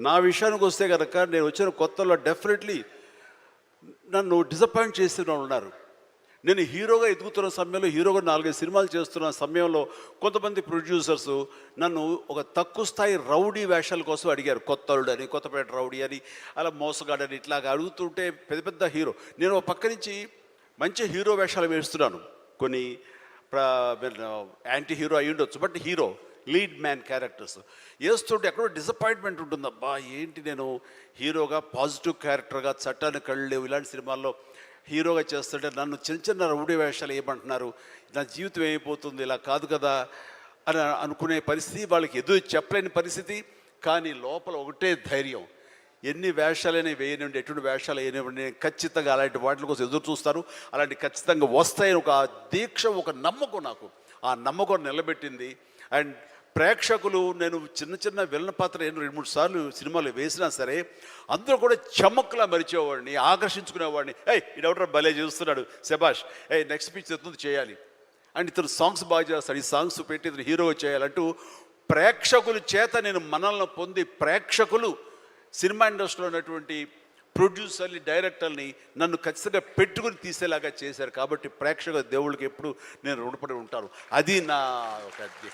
నా విషయానికి వస్తే కనుక నేను వచ్చిన కొత్తలో డెఫినెట్లీ నన్ను డిసప్పాయింట్ చేసిన వాళ్ళు ఉన్నారు. నేను హీరోగా ఎదుగుతున్న సమయంలో, హీరోగా 4-5 సినిమాలు చేస్తున్న సమయంలో కొంతమంది ప్రొడ్యూసర్స్ నన్ను ఒక తక్కువ స్థాయి రౌడీ వేషాల కోసం అడిగారు. కొత్తలుడు అని, కొత్తపేట రౌడీ అని, అలా మోసగాడని ఇట్లాగా అడుగుతుంటే పెద్ద పెద్ద హీరో, నేను ఒక పక్క నుంచి మంచి హీరో వేషాలు వేస్తున్నాను. కొన్ని యాంటీ హీరో అయి ఉండొచ్చు, but hero lead man characters వేస్తుంటే ఎక్కడో డిసప్పాయింట్మెంట్ ఉంటుంది. అబ్బా ఏంటి నేను హీరోగా పాజిటివ్ క్యారెక్టర్గా, చట్టాన్ని కళ్ళు ఇలాంటి సినిమాల్లో హీరోగా చేస్తుంటే నన్ను చిన్న చిన్న రౌడీ వేషాలు ఏమంటున్నారు, నా జీవితం ఏమైపోతుంది, ఇలా కాదు కదా అని అనుకునే పరిస్థితి, వాళ్ళకి ఎదురు చెప్పలేని పరిస్థితి. కానీ లోపల ఒకటే ధైర్యం, ఎన్ని వేషాలైనా వేయనివ్వండి, ఎటువంటి వేషాలు వేయనివ్వండి, నేను ఖచ్చితంగా అలాంటి వాటి కోసం ఎదురు చూస్తాను, అలాంటి ఖచ్చితంగా వస్తాయని ఒక దీక్ష, ఒక నమ్మకం, నాకు ఆ నమ్మకం నిలబెట్టింది. అండ్ ప్రేక్షకులు, నేను చిన్న చిన్న విలన పాత్ర 2-3 సార్లు సినిమాలు వేసినా సరే అందరూ కూడా చమక్లా మరిచేవాడిని, ఆకర్షించుకునేవాడిని. ఇడెవడో భలే చూస్తున్నాడు, శబాష్, నెక్స్ట్ పిక్చర్ ఎత్తుంది చేయాలి, అండ్ ఇతను సాంగ్స్ బాగా చేస్తాడు, ఈ సాంగ్స్ పెట్టి ఇతను హీరోగా చేయాలంటూ ప్రేక్షకుల చేత నేను మనల్ని పొంది, ప్రేక్షకులు సినిమా ఇండస్ట్రీలో ఉన్నటువంటి ప్రొడ్యూసర్ని, డైరెక్టర్ని నన్ను ఖచ్చితంగా పెట్టుకుని తీసేలాగా చేశారు. కాబట్టి ప్రేక్షక దేవుళ్ళకి ఎప్పుడు నేను రుణపడి ఉంటాను. అది నా ఒక